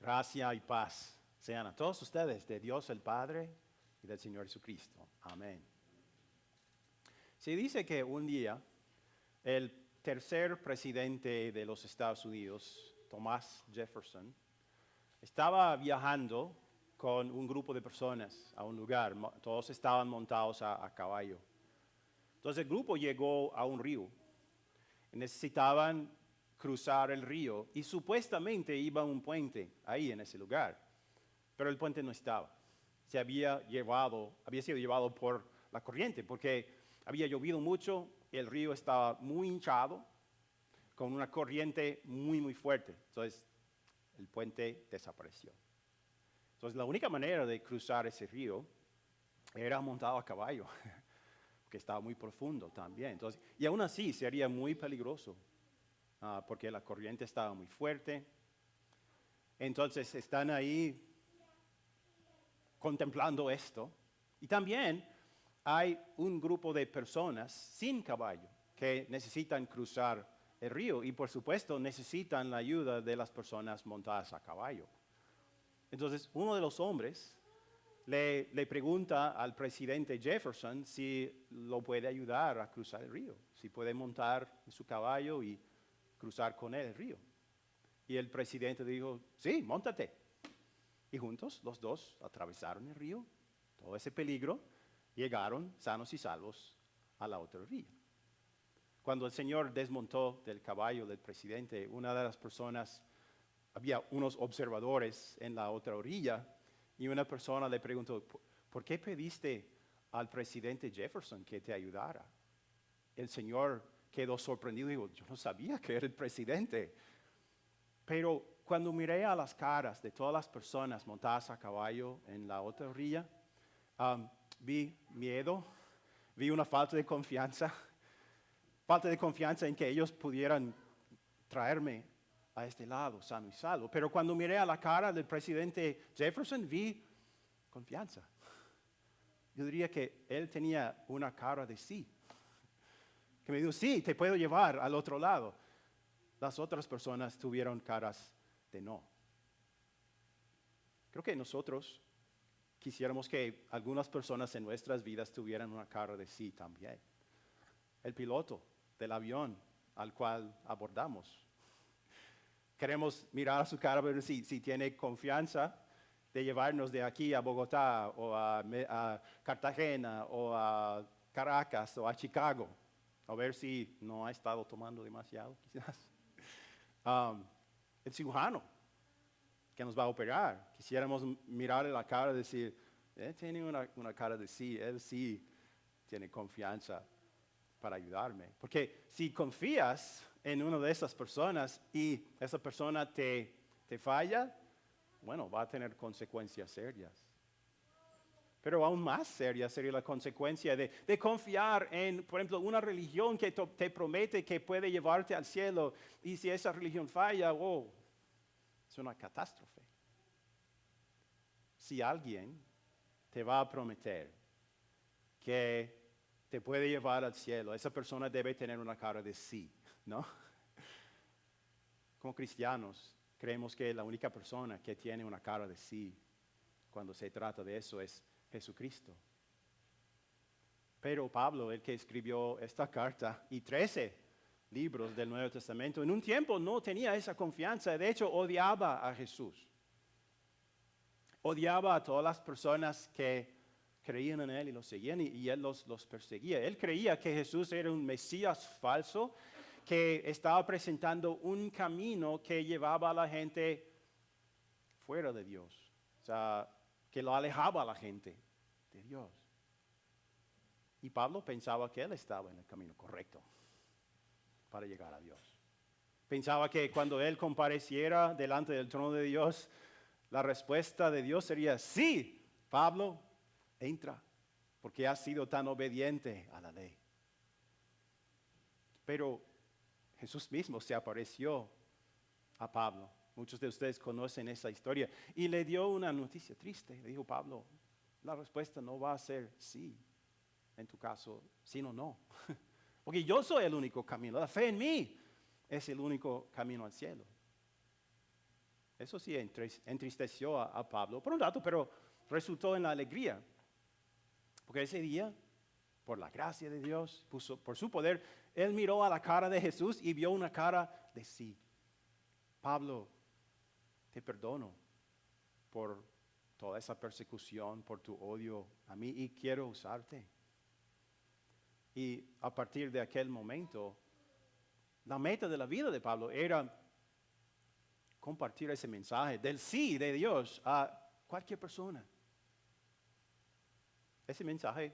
Gracia y paz sean a todos ustedes de Dios el Padre y del Señor Jesucristo. Amén. Se dice que un día el tercer presidente de los Estados Unidos, Thomas Jefferson, estaba viajando con un grupo de personas a un lugar. Todos estaban montados a caballo. Entonces el grupo llegó a un río. Necesitaban cruzar el río y supuestamente iba un puente ahí en ese lugar, pero el puente no estaba. Había sido llevado por la corriente porque había llovido mucho y el río estaba muy hinchado con una corriente muy fuerte. Entonces el puente desapareció. Entonces la única manera de cruzar ese río era montado a caballo, que estaba muy profundo también. Entonces, y aún así sería muy peligroso. Porque la corriente estaba muy fuerte. Entonces están ahí contemplando esto. Y también hay un grupo de personas sin caballo que necesitan cruzar el río y por supuesto necesitan la ayuda de las personas montadas a caballo. Entonces uno de los hombres le pregunta al presidente Jefferson si lo puede ayudar a cruzar el río, si puede montar en su caballo y cruzar con él el río. Y el presidente dijo, sí, móntate. Y juntos los dos atravesaron el río, todo ese peligro, llegaron sanos y salvos a la otra orilla. Cuando el señor desmontó del caballo del presidente, una de las personas, había unos observadores en la otra orilla, y una persona le preguntó, ¿por qué pediste al presidente Jefferson que te ayudara? El señor quedó sorprendido y dijo, yo no sabía que era el presidente. Pero cuando miré a las caras de todas las personas montadas a caballo en la otra orilla, vi miedo, vi una falta de confianza en que ellos pudieran traerme a este lado sano y salvo. Pero cuando miré a la cara del presidente Jefferson, vi confianza. Yo diría que él tenía una cara de sí. Que me dijo, sí, te puedo llevar al otro lado. Las otras personas tuvieron caras de no. Creo que nosotros quisiéramos que algunas personas en nuestras vidas tuvieran una cara de sí también. El piloto del avión al cual abordamos. Queremos mirar a su cara para ver si tiene confianza de llevarnos de aquí a Bogotá o a Cartagena o a Caracas o a Chicago. A ver si no ha estado tomando demasiado, quizás. El cirujano que nos va a operar, quisiéramos mirarle la cara y decir, él tiene una cara de sí, él sí tiene confianza para ayudarme. Porque si confías en una de esas personas y esa persona te falla, bueno, va a tener consecuencias serias. Pero aún más seria sería la consecuencia de confiar en, por ejemplo, una religión que te promete que puede llevarte al cielo. Y si esa religión falla, es una catástrofe. Si alguien te va a prometer que te puede llevar al cielo, esa persona debe tener una cara de sí, ¿no? Como cristianos, creemos que la única persona que tiene una cara de sí cuando se trata de eso es Jesucristo. Pero Pablo, el que escribió esta carta y 13 libros del Nuevo Testamento, en un tiempo no tenía esa confianza. De hecho, odiaba a Jesús. Odiaba a todas las personas que creían en él y lo seguían y él los perseguía. Él creía que Jesús era un Mesías falso que estaba presentando un camino que llevaba a la gente fuera de Dios. O sea, que lo alejaba a la gente de Dios. Y Pablo pensaba que él estaba en el camino correcto para llegar a Dios. Pensaba que cuando él compareciera delante del trono de Dios, la respuesta de Dios sería, sí, Pablo, entra, porque has sido tan obediente a la ley. Pero Jesús mismo se apareció a Pablo. Muchos de ustedes conocen esa historia. Y le dio una noticia triste. Le dijo, Pablo, la respuesta no va a ser sí. En tu caso, sí o no. Porque yo soy el único camino. La fe en mí es el único camino al cielo. Eso sí entristeció a Pablo por un rato, pero resultó en la alegría. Porque ese día, por la gracia de Dios, por su poder, él miró a la cara de Jesús y vio una cara de sí. Pablo, te perdono por toda esa persecución, por tu odio a mí y quiero usarte. Y a partir de aquel momento, la meta de la vida de Pablo era compartir ese mensaje del sí de Dios a cualquier persona. Ese mensaje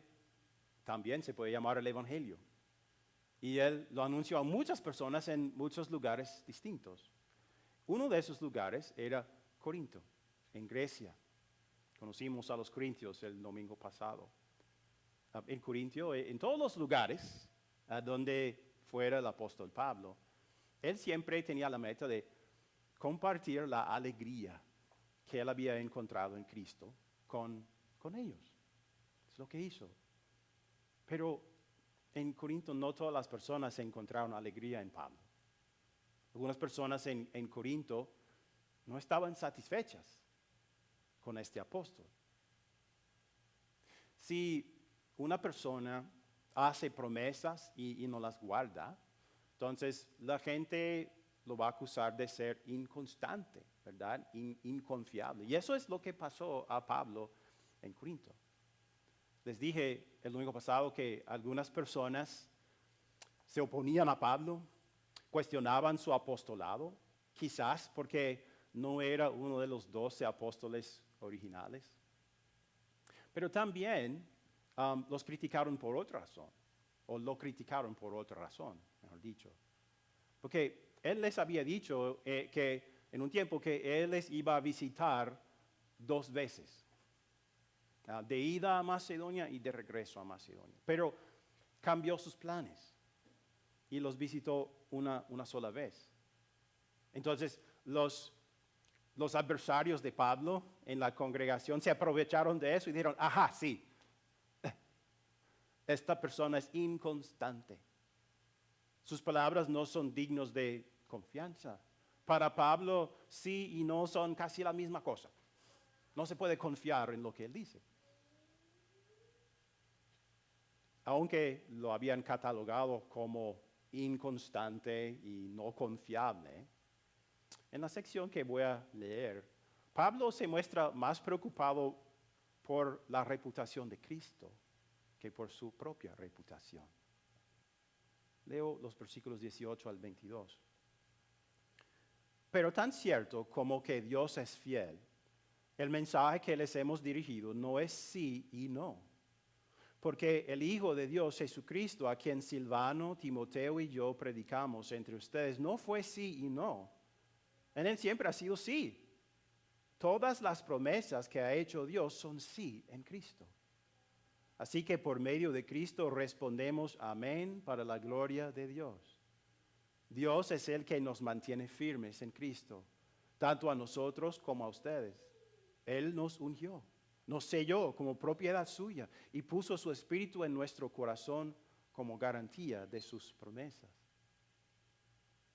también se puede llamar el Evangelio. Y él lo anunció a muchas personas en muchos lugares distintos. Uno de esos lugares era Corinto, en Grecia. Conocimos a los corintios el domingo pasado. En Corintio, en todos los lugares donde fuera el apóstol Pablo, él siempre tenía la meta de compartir la alegría que él había encontrado en Cristo con ellos. Es lo que hizo. Pero en Corinto no todas las personas encontraron alegría en Pablo. Algunas personas en Corinto no estaban satisfechas con este apóstol. Si una persona hace promesas y no las guarda, entonces la gente lo va a acusar de ser inconstante, ¿verdad? Inconfiable. Y eso es lo que pasó a Pablo en Corinto. Les dije el domingo pasado que algunas personas se oponían a Pablo, cuestionaban su apostolado, quizás porque no era uno de los 12 apóstoles originales. Pero también los criticaron por otra razón, o lo criticaron por otra razón, mejor dicho. Porque él les había dicho que en un tiempo que él les iba a visitar 2 veces, de ida a Macedonia y de regreso a Macedonia. Pero cambió sus planes y los visitó una sola vez. Entonces los adversarios de Pablo en la congregación se aprovecharon de eso y dijeron, ajá, sí, esta persona es inconstante. Sus palabras no son dignos de confianza. Para Pablo, sí y no son casi la misma cosa. No se puede confiar en lo que él dice. Aunque lo habían catalogado como inconstante y no confiable, en la sección que voy a leer, Pablo se muestra más preocupado por la reputación de Cristo que por su propia reputación. Leo los versículos 18 al 22. Pero tan cierto como que Dios es fiel, el mensaje que les hemos dirigido no es sí y no. Porque el Hijo de Dios, Jesucristo, a quien Silvano, Timoteo y yo predicamos entre ustedes, no fue sí y no. En él siempre ha sido sí. Todas las promesas que ha hecho Dios son sí en Cristo. Así que por medio de Cristo respondemos amén para la gloria de Dios. Dios es el que nos mantiene firmes en Cristo, tanto a nosotros como a ustedes. Él nos ungió, nos selló como propiedad suya y puso su espíritu en nuestro corazón como garantía de sus promesas.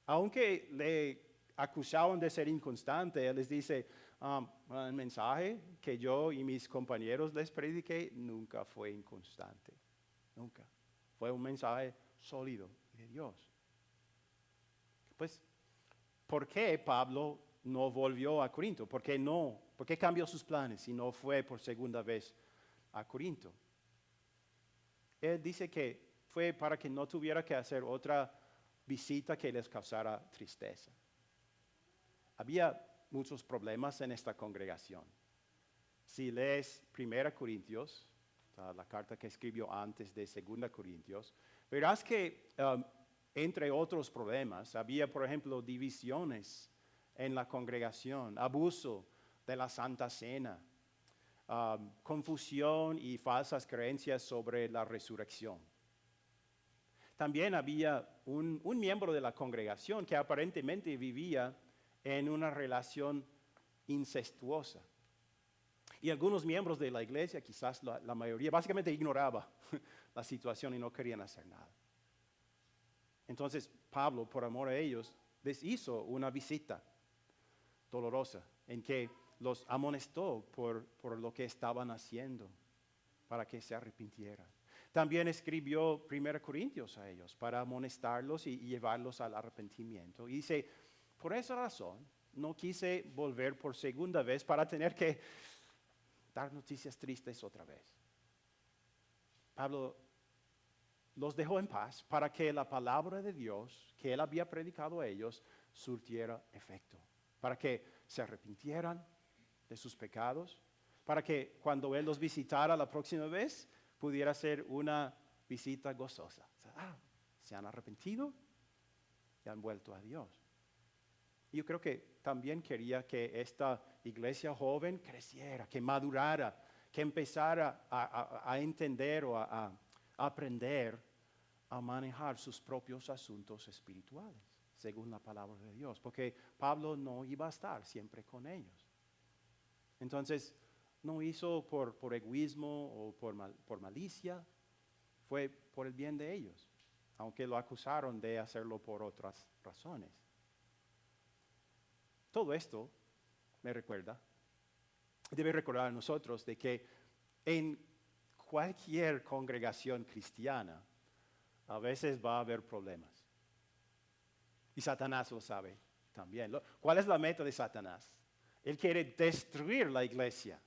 Aunque le acusaban de ser inconstante, él les dice, el mensaje que yo y mis compañeros les prediqué nunca fue inconstante, nunca. Fue un mensaje sólido de Dios. Pues, ¿por qué Pablo no volvió a Corinto? ¿Por qué cambió sus planes y no fue por segunda vez a Corinto? Él dice que fue para que no tuviera que hacer otra visita que les causara tristeza. Había muchos problemas en esta congregación. Si lees 1 Corintios, la carta que escribió antes de 2 Corintios, verás que entre otros problemas había, por ejemplo, divisiones en la congregación, abuso de la Santa Cena, confusión y falsas creencias sobre la resurrección. También había un miembro de la congregación que aparentemente vivía en una relación incestuosa. Y algunos miembros de la iglesia, quizás la mayoría, básicamente ignoraba la situación y no querían hacer nada. Entonces Pablo, por amor a ellos, les hizo una visita. dolorosa en que los amonestó por lo que estaban haciendo, para que se arrepintieran. También escribió 1 Corintios a ellos para amonestarlos y llevarlos al arrepentimiento. Y dice, por esa razón, no quise volver por segunda vez para tener que dar noticias tristes otra vez. Pablo los dejó en paz para que la palabra de Dios que él había predicado a ellos surtiera efecto, para que se arrepintieran de sus pecados, para que cuando él los visitara la próxima vez pudiera ser una visita gozosa. O sea, se han arrepentido y han vuelto a Dios. Y yo creo que también quería que esta iglesia joven creciera, que madurara, que empezara a entender o a aprender a manejar sus propios asuntos espirituales, según la palabra de Dios, porque Pablo no iba a estar siempre con ellos. Entonces, no hizo por egoísmo o por malicia, fue por el bien de ellos, aunque lo acusaron de hacerlo por otras razones. Todo esto me recuerda, debe recordar a nosotros de que en cualquier congregación cristiana a veces va a haber problemas. Y Satanás lo sabe también. ¿Cuál es la meta de Satanás? Él quiere destruir la iglesia.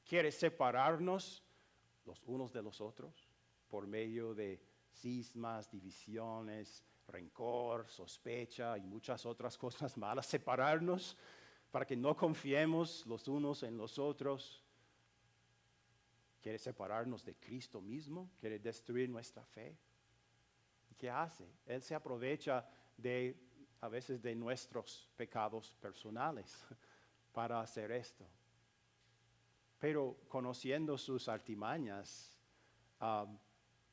Quiere separarnos los unos de los otros por medio de cismas, divisiones, rencor, sospecha y muchas otras cosas malas. Separarnos para que no confiemos los unos en los otros. Quiere separarnos de Cristo mismo. Quiere destruir nuestra fe. ¿Qué hace? Él se aprovecha a veces de nuestros pecados personales para hacer esto. Pero conociendo sus artimañas,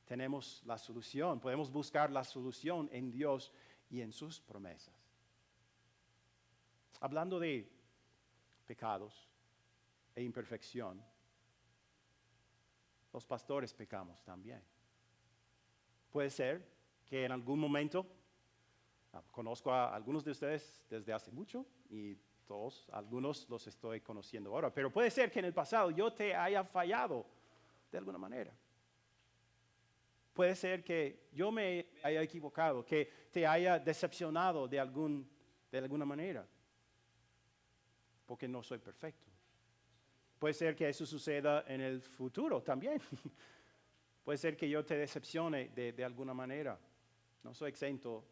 tenemos la solución. Podemos buscar la solución en Dios y en sus promesas. Hablando de pecados e imperfección, los pastores pecamos también. Puede ser que en algún momento, conozco a algunos de ustedes desde hace mucho y algunos los estoy conociendo ahora, pero puede ser que en el pasado yo te haya fallado de alguna manera. Puede ser que yo me haya equivocado, que te haya decepcionado de alguna manera, porque no soy perfecto. Puede ser que eso suceda en el futuro también. Puede ser que yo te decepcione de alguna manera. No soy exento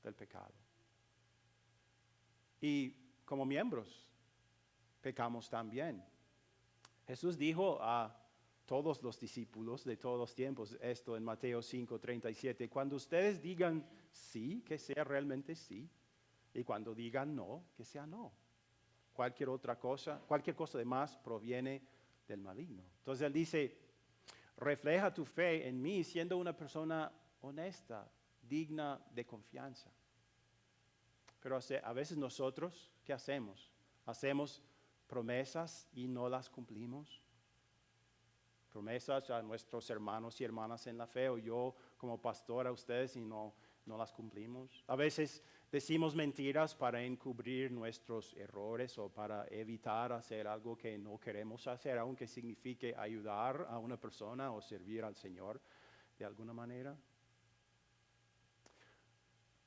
del pecado. Y como miembros, pecamos también. Jesús dijo a todos los discípulos de todos los tiempos esto en Mateo 5:37. Cuando ustedes digan sí, que sea realmente sí. Y cuando digan no, que sea no. Cualquier cosa de más proviene del maligno. Entonces él dice, refleja tu fe en mí siendo una persona honesta, digna de confianza. Pero a veces nosotros, ¿qué hacemos? Hacemos promesas y no las cumplimos. Promesas a nuestros hermanos y hermanas en la fe, o yo como pastor a ustedes y no las cumplimos. A veces decimos mentiras para encubrir nuestros errores o para evitar hacer algo que no queremos hacer, aunque signifique ayudar a una persona o servir al Señor de alguna manera.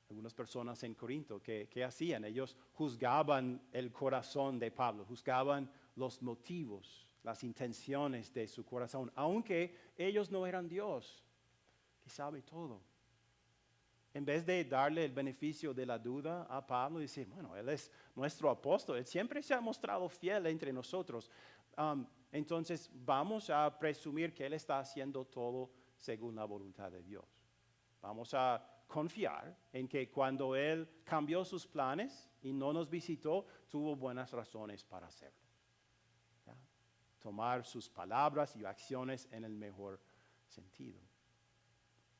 Algunas personas en Corinto, ¿qué hacían? Ellos juzgaban el corazón de Pablo, juzgaban los motivos, las intenciones de su corazón, aunque ellos no eran Dios, que sabe todo. En vez de darle el beneficio de la duda a Pablo y decir, bueno, él es nuestro apóstol, él siempre se ha mostrado fiel entre nosotros. Entonces vamos a presumir que él está haciendo todo según la voluntad de Dios. Vamos a confiar en que cuando él cambió sus planes y no nos visitó, tuvo buenas razones para hacerlo. ¿Ya? Tomar sus palabras y acciones en el mejor sentido.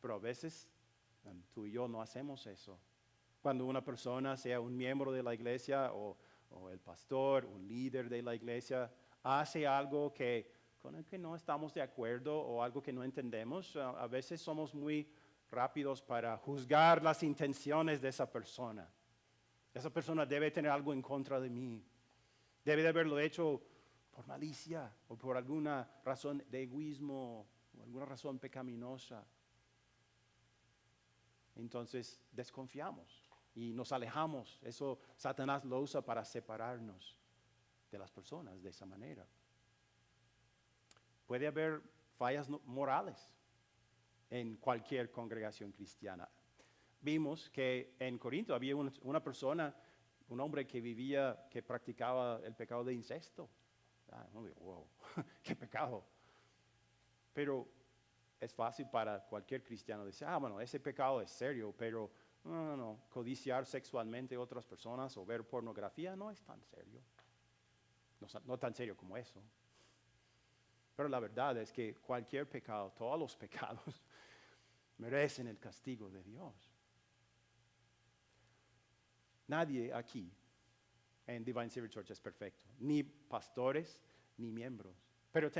Pero a veces tú y yo no hacemos eso. Cuando una persona, sea un miembro de la iglesia o el pastor, un líder de la iglesia, hace algo con el que no estamos de acuerdo o algo que no entendemos, a veces somos muy rápidos para juzgar las intenciones de esa persona. Esa persona debe tener algo en contra de mí. Debe de haberlo hecho por malicia o por alguna razón de egoísmo o alguna razón pecaminosa. Entonces desconfiamos y nos alejamos. Eso Satanás lo usa para separarnos de las personas de esa manera. Puede haber fallas morales en cualquier congregación cristiana. Vimos que en Corinto había una persona, un hombre que practicaba el pecado de incesto. Wow, qué pecado. Pero es fácil para cualquier cristiano decir, bueno, ese pecado es serio, pero no, codiciar sexualmente a otras personas o ver pornografía no es tan serio. No tan serio como eso. Pero la verdad es que cualquier pecado, todos los pecados, merecen el castigo de Dios. Nadie aquí en Divine Savior Church es perfecto, ni pastores, ni miembros. Pero ¿qué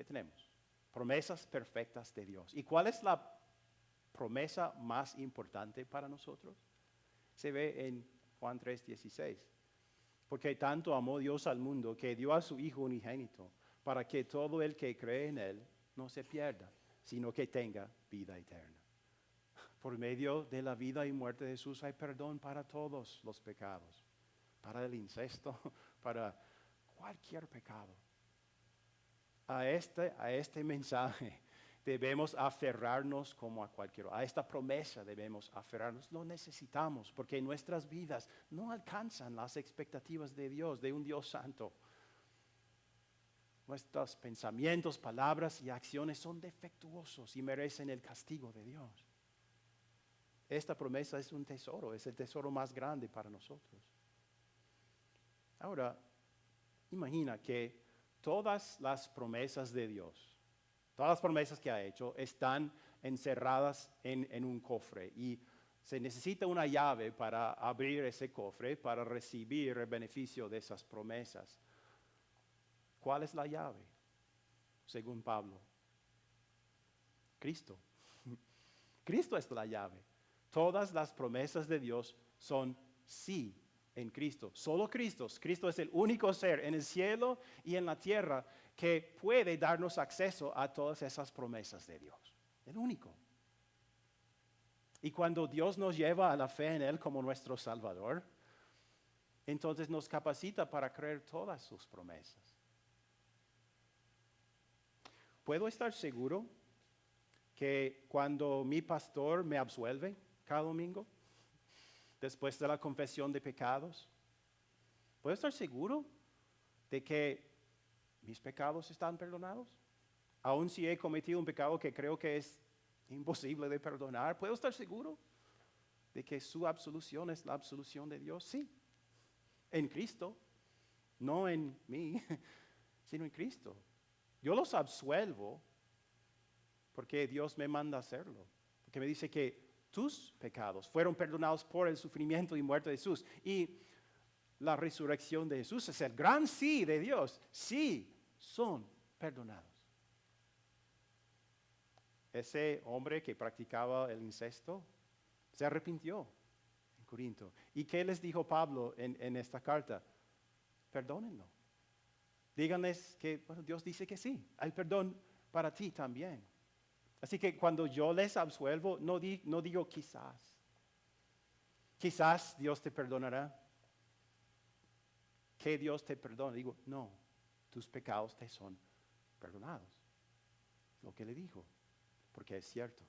tenemos? Promesas perfectas de Dios. ¿Y cuál es la promesa más importante para nosotros? Se ve en Juan 3:16. Porque tanto amó Dios al mundo que dio a su Hijo unigénito, para que todo el que cree en Él no se pierda, sino que tenga vida eterna. Por medio de la vida y muerte de Jesús hay perdón para todos los pecados, para el incesto, para cualquier pecado. A este mensaje debemos aferrarnos como a cualquier otro. A esta promesa debemos aferrarnos. Lo necesitamos porque nuestras vidas no alcanzan las expectativas de Dios, de un Dios santo. Nuestros pensamientos, palabras y acciones son defectuosos y merecen el castigo de Dios. Esta promesa es un tesoro, es el tesoro más grande para nosotros. Ahora, imagina que todas las promesas de Dios, todas las promesas que ha hecho están encerradas en un cofre y se necesita una llave para abrir ese cofre, para recibir el beneficio de esas promesas. ¿Cuál es la llave? Según Pablo, Cristo. Cristo es la llave. Todas las promesas de Dios son sí en Cristo. Solo Cristo. Cristo es el único ser en el cielo y en la tierra que puede darnos acceso a todas esas promesas de Dios. El único. Y cuando Dios nos lleva a la fe en Él como nuestro Salvador, entonces nos capacita para creer todas sus promesas. ¿Puedo estar seguro que cuando mi pastor me absuelve cada domingo, después de la confesión de pecados, puedo estar seguro de que mis pecados están perdonados? Aun si he cometido un pecado que creo que es imposible de perdonar, ¿puedo estar seguro de que su absolución es la absolución de Dios? Sí, en Cristo, no en mí, sino en Cristo. Yo los absuelvo porque Dios me manda a hacerlo, porque me dice que tus pecados fueron perdonados por el sufrimiento y muerte de Jesús. Y la resurrección de Jesús es el gran sí de Dios. Sí, son perdonados. Ese hombre que practicaba el incesto se arrepintió en Corinto. ¿Y qué les dijo Pablo en esta carta? Perdónenlo. Díganles que Dios dice que sí. Hay perdón para ti también. Así que cuando yo les absuelvo, no digo quizás. Quizás Dios te perdonará. Que Dios te perdone. Digo, no, tus pecados te son perdonados. Lo que le dijo, porque es cierto.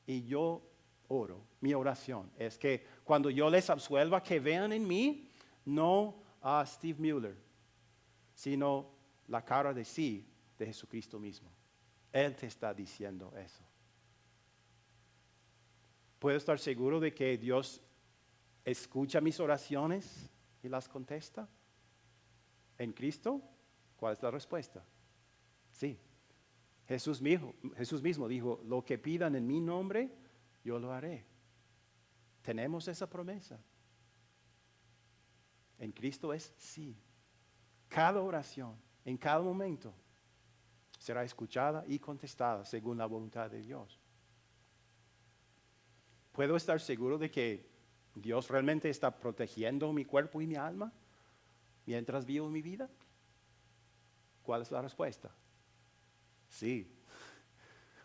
Y yo oro, mi oración es que cuando yo les absuelva, que vean en mí no a Steve Mueller, sino la cara de sí de Jesucristo mismo. Él te está diciendo eso. ¿Puedo estar seguro de que Dios escucha mis oraciones y las contesta? ¿En Cristo? ¿Cuál es la respuesta? Sí. Jesús mismo dijo, lo que pidan en mi nombre, yo lo haré. Tenemos esa promesa. En Cristo es sí. Cada oración, en cada momento, será escuchada y contestada según la voluntad de Dios. ¿Puedo estar seguro de que ¿Dios realmente está protegiendo mi cuerpo y mi alma mientras vivo mi vida? ¿Cuál es la respuesta? Sí.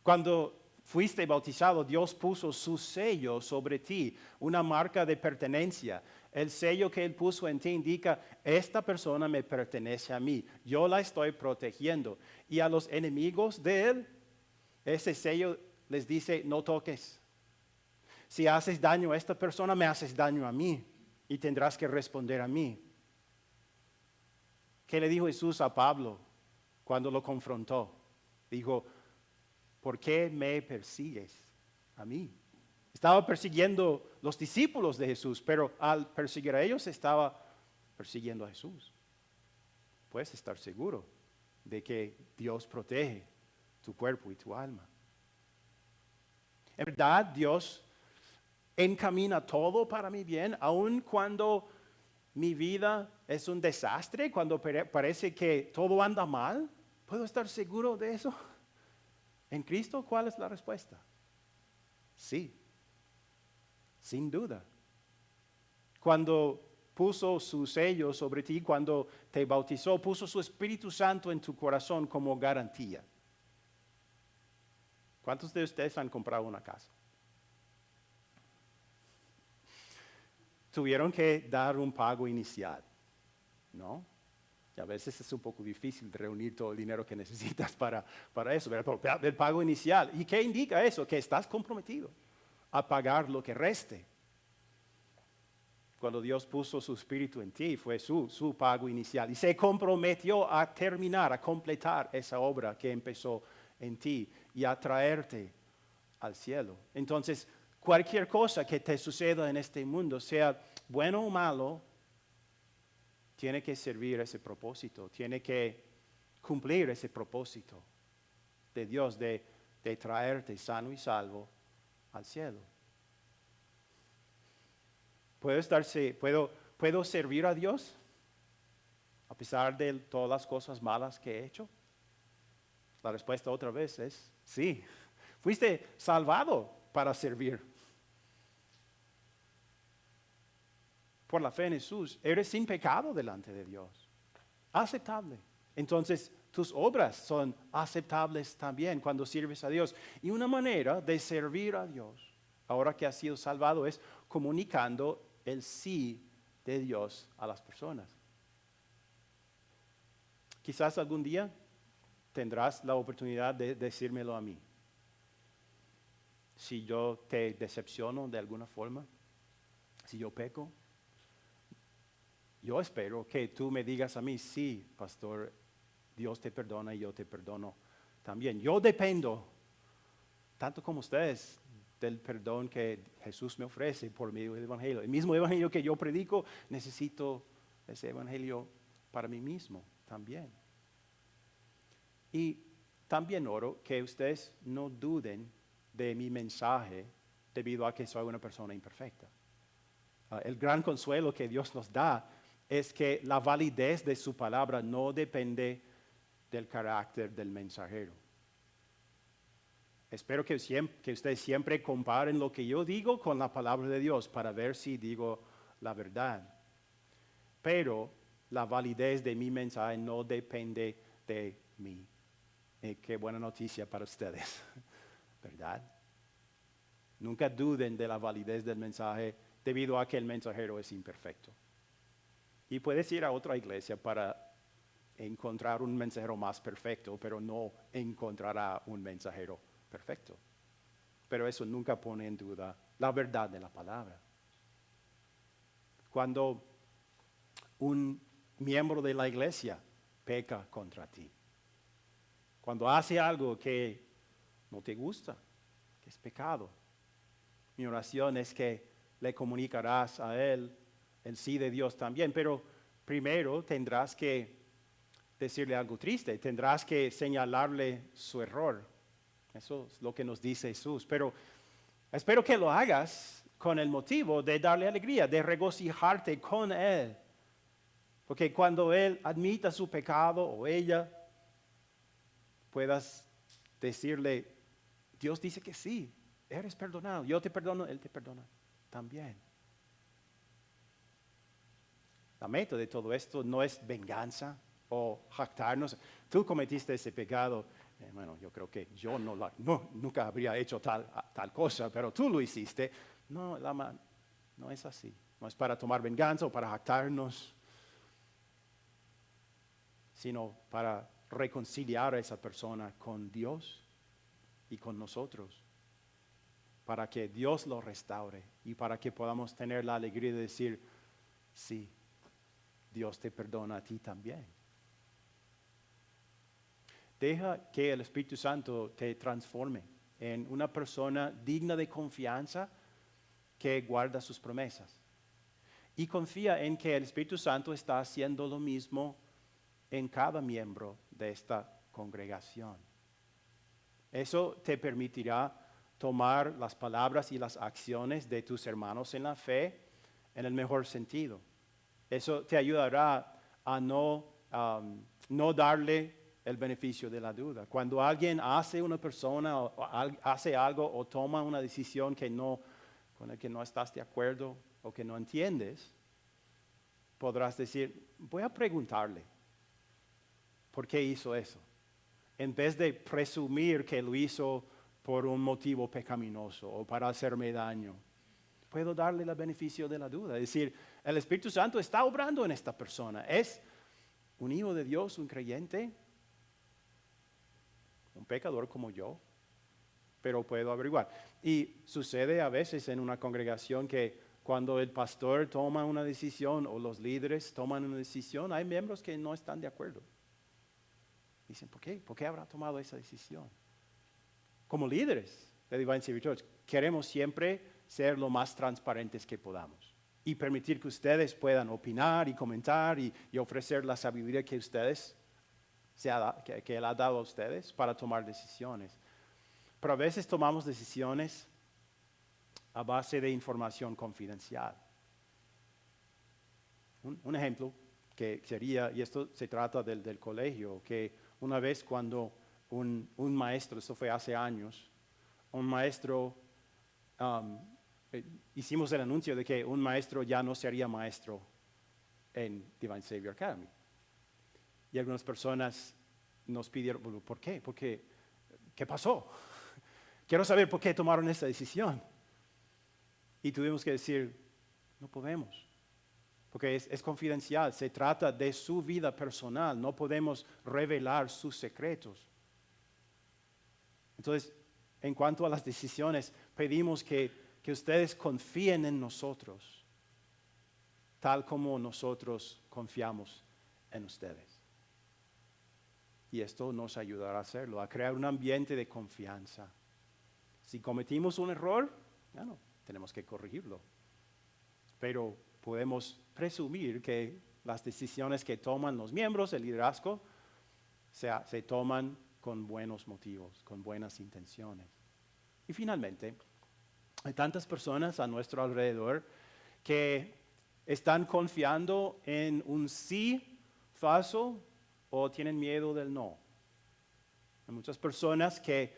Cuando fuiste bautizado, Dios puso su sello sobre ti, una marca de pertenencia. El sello que Él puso en ti indica, esta persona me pertenece a mí, yo la estoy protegiendo. Y a los enemigos de Él, ese sello les dice, no toques. Si haces daño a esta persona, me haces daño a mí y tendrás que responder a mí. ¿Qué le dijo Jesús a Pablo cuando lo confrontó? Dijo, ¿por qué me persigues a mí? Estaba persiguiendo los discípulos de Jesús, pero al perseguir a ellos estaba persiguiendo a Jesús. Puedes estar seguro de que Dios protege tu cuerpo y tu alma. En verdad, Dios encamina todo para mi bien, aun cuando mi vida es un desastre, cuando parece que todo anda mal. ¿Puedo estar seguro de eso? En Cristo, ¿cuál es la respuesta? Sí, sin duda. Cuando puso su sello sobre ti, cuando te bautizó, puso su Espíritu Santo en tu corazón como garantía. ¿Cuántos de ustedes han comprado una casa? Tuvieron que dar un pago inicial, ¿no? Y a veces es un poco difícil reunir todo el dinero que necesitas para eso, ¿verdad? Pero el pago inicial. ¿Y qué indica eso? Que estás comprometido a pagar lo que reste. Cuando Dios puso su espíritu en ti, fue su pago inicial. Y se comprometió a terminar, a completar esa obra que empezó en ti y a traerte al cielo. Entonces, cualquier cosa que te suceda en este mundo, sea bueno o malo, tiene que servir ese propósito, tiene que cumplir ese propósito de Dios de traerte sano y salvo al cielo. ¿Puedo servir a Dios a pesar de todas las cosas malas que he hecho? La respuesta otra vez es sí. Fuiste salvado para servir. Por la fe en Jesús, eres sin pecado delante de Dios. Aceptable. Entonces, tus obras son aceptables también cuando sirves a Dios. Y una manera de servir a Dios, ahora que has sido salvado, es comunicando el sí de Dios a las personas. Quizás algún día tendrás la oportunidad de decírmelo a mí. Si yo te decepciono de alguna forma, si yo peco, yo espero que tú me digas a mí, sí, pastor, Dios te perdona y yo te perdono también. Yo dependo, tanto como ustedes, del perdón que Jesús me ofrece por medio del Evangelio. El mismo Evangelio que yo predico, necesito ese Evangelio para mí mismo también. Y también oro que ustedes no duden de mi mensaje debido a que soy una persona imperfecta. El gran consuelo que Dios nos da es que la validez de su palabra no depende del carácter del mensajero. Espero que ustedes siempre comparen lo que yo digo con la palabra de Dios para ver si digo la verdad. Pero la validez de mi mensaje no depende de mí. Qué buena noticia para ustedes, ¿verdad? Nunca duden de la validez del mensaje debido a que el mensajero es imperfecto. Y puedes ir a otra iglesia para encontrar un mensajero más perfecto, pero no encontrará un mensajero perfecto. Pero eso nunca pone en duda la verdad de la palabra. Cuando un miembro de la iglesia peca contra ti, cuando hace algo que no te gusta, que es pecado, mi oración es que le comunicarás a él el sí de Dios también, pero primero tendrás que decirle algo triste, tendrás que señalarle su error. Eso es lo que nos dice Jesús, pero espero que lo hagas con el motivo de darle alegría, de regocijarte con él. Porque cuando él admita su pecado o ella, puedas decirle, Dios dice que sí, eres perdonado, yo te perdono, él te perdona también. La meta de todo esto no es venganza o jactarnos. Tú cometiste ese pecado. Bueno, yo creo que yo nunca habría hecho tal cosa, pero tú lo hiciste. No, no es así. No es para tomar venganza o para jactarnos, sino para reconciliar a esa persona con Dios y con nosotros, para que Dios lo restaure y para que podamos tener la alegría de decir, sí, Dios te perdona a ti también. Deja que el Espíritu Santo te transforme en una persona digna de confianza que guarda sus promesas. Y confía en que el Espíritu Santo está haciendo lo mismo en cada miembro de esta congregación. Eso te permitirá tomar las palabras y las acciones de tus hermanos en la fe en el mejor sentido. Eso te ayudará a no darle el beneficio de la duda. Cuando alguien hace hace algo o toma una decisión con la que no estás de acuerdo o que no entiendes, podrás decir, voy a preguntarle, ¿por qué hizo eso? En vez de presumir que lo hizo por un motivo pecaminoso o para hacerme daño. Puedo darle el beneficio de la duda. Es decir, el Espíritu Santo está obrando en esta persona. Es un hijo de Dios, un creyente, un pecador como yo, pero puedo averiguar. Y sucede a veces en una congregación que cuando el pastor toma una decisión o los líderes toman una decisión, hay miembros que no están de acuerdo. Dicen, ¿por qué? ¿Por qué habrá tomado esa decisión? Como líderes de Divine Savior Church, queremos siempre ser lo más transparentes que podamos y permitir que ustedes puedan opinar y comentar y ofrecer la sabiduría que que Él ha dado a ustedes para tomar decisiones. Pero a veces tomamos decisiones a base de información confidencial. Un ejemplo que sería, y esto se trata del colegio, que una vez cuando un maestro, esto fue hace años, un maestro, hicimos el anuncio de que un maestro ya no sería maestro en Divine Savior Academy. Y algunas personas nos pidieron, ¿por qué? Porque, ¿qué pasó? Quiero saber por qué tomaron esa decisión. Y tuvimos que decir, no podemos. Porque es confidencial, se trata de su vida personal, no podemos revelar sus secretos. Entonces, en cuanto a las decisiones, pedimos que ustedes confíen en nosotros, tal como nosotros confiamos en ustedes. Y esto nos ayudará a hacerlo, a crear un ambiente de confianza. Si cometimos un error, bueno, tenemos que corregirlo. Pero podemos presumir que las decisiones que toman los miembros, el liderazgo, se toman con buenos motivos, con buenas intenciones. Y finalmente, hay tantas personas a nuestro alrededor que están confiando en un sí falso o tienen miedo del no. Hay muchas personas que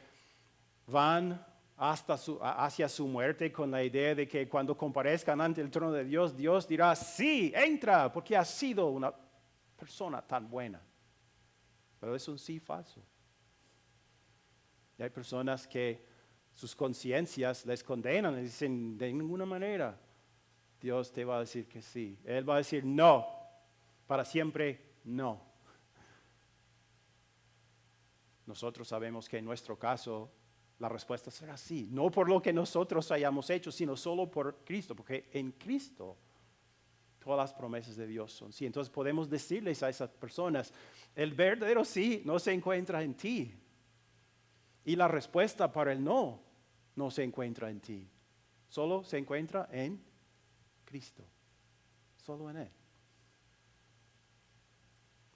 van hacia su muerte con la idea de que cuando comparezcan ante el trono de Dios, Dios dirá, sí, entra, porque has sido una persona tan buena. Pero es un sí falso. Y hay personas que sus conciencias les condenan y dicen, de ninguna manera Dios te va a decir que sí. Él va a decir no, para siempre no. Nosotros sabemos que en nuestro caso la respuesta será sí, no por lo que nosotros hayamos hecho, sino solo por Cristo, porque en Cristo todas las promesas de Dios son sí. Entonces podemos decirles a esas personas, el verdadero sí no se encuentra en ti. Y la respuesta para el no se encuentra en ti. Solo se encuentra en Cristo. Solo en Él.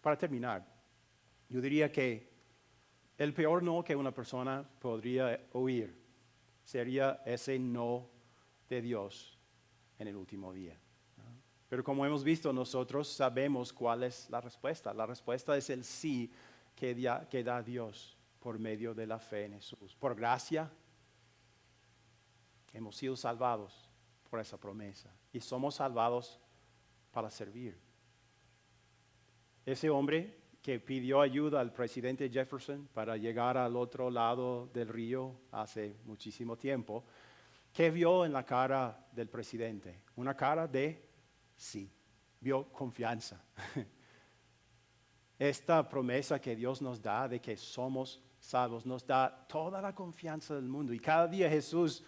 Para terminar, yo diría que el peor no que una persona podría oír sería ese no de Dios en el último día. Pero como hemos visto, nosotros sabemos cuál es la respuesta. La respuesta es el sí que da Dios por medio de la fe en Jesús. Por gracia, hemos sido salvados por esa promesa. Y somos salvados para servir. Ese hombre que pidió ayuda al presidente Jefferson para llegar al otro lado del río hace muchísimo tiempo, ¿qué vio en la cara del presidente? Una cara de sí, vio confianza. Esta promesa que Dios nos da de que somos salvos nos da toda la confianza del mundo. Y cada día Jesús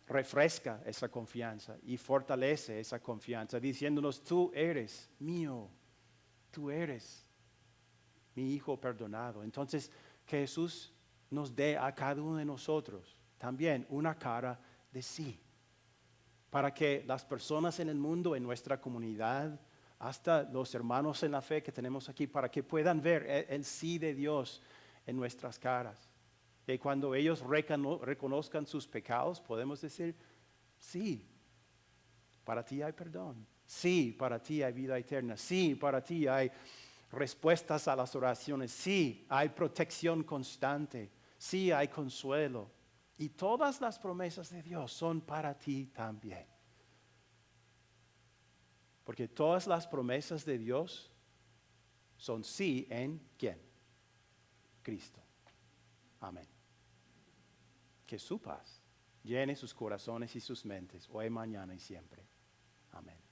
refresca esa confianza y fortalece esa confianza, diciéndonos, tú eres mío, tú eres mi hijo perdonado. Entonces, que Jesús nos dé a cada uno de nosotros también una cara de sí, para que las personas en el mundo, en nuestra comunidad, hasta los hermanos en la fe que tenemos aquí, para que puedan ver el sí de Dios en nuestras caras. Y cuando ellos reconozcan sus pecados, podemos decir, sí, para ti hay perdón. Sí, para ti hay vida eterna. Sí, para ti hay respuestas a las oraciones. Sí, hay protección constante. Sí, hay consuelo. Y todas las promesas de Dios son para ti también. Porque todas las promesas de Dios son sí en ¿quién? Cristo. Amén. Que su paz llene sus corazones y sus mentes, hoy, mañana y siempre. Amén.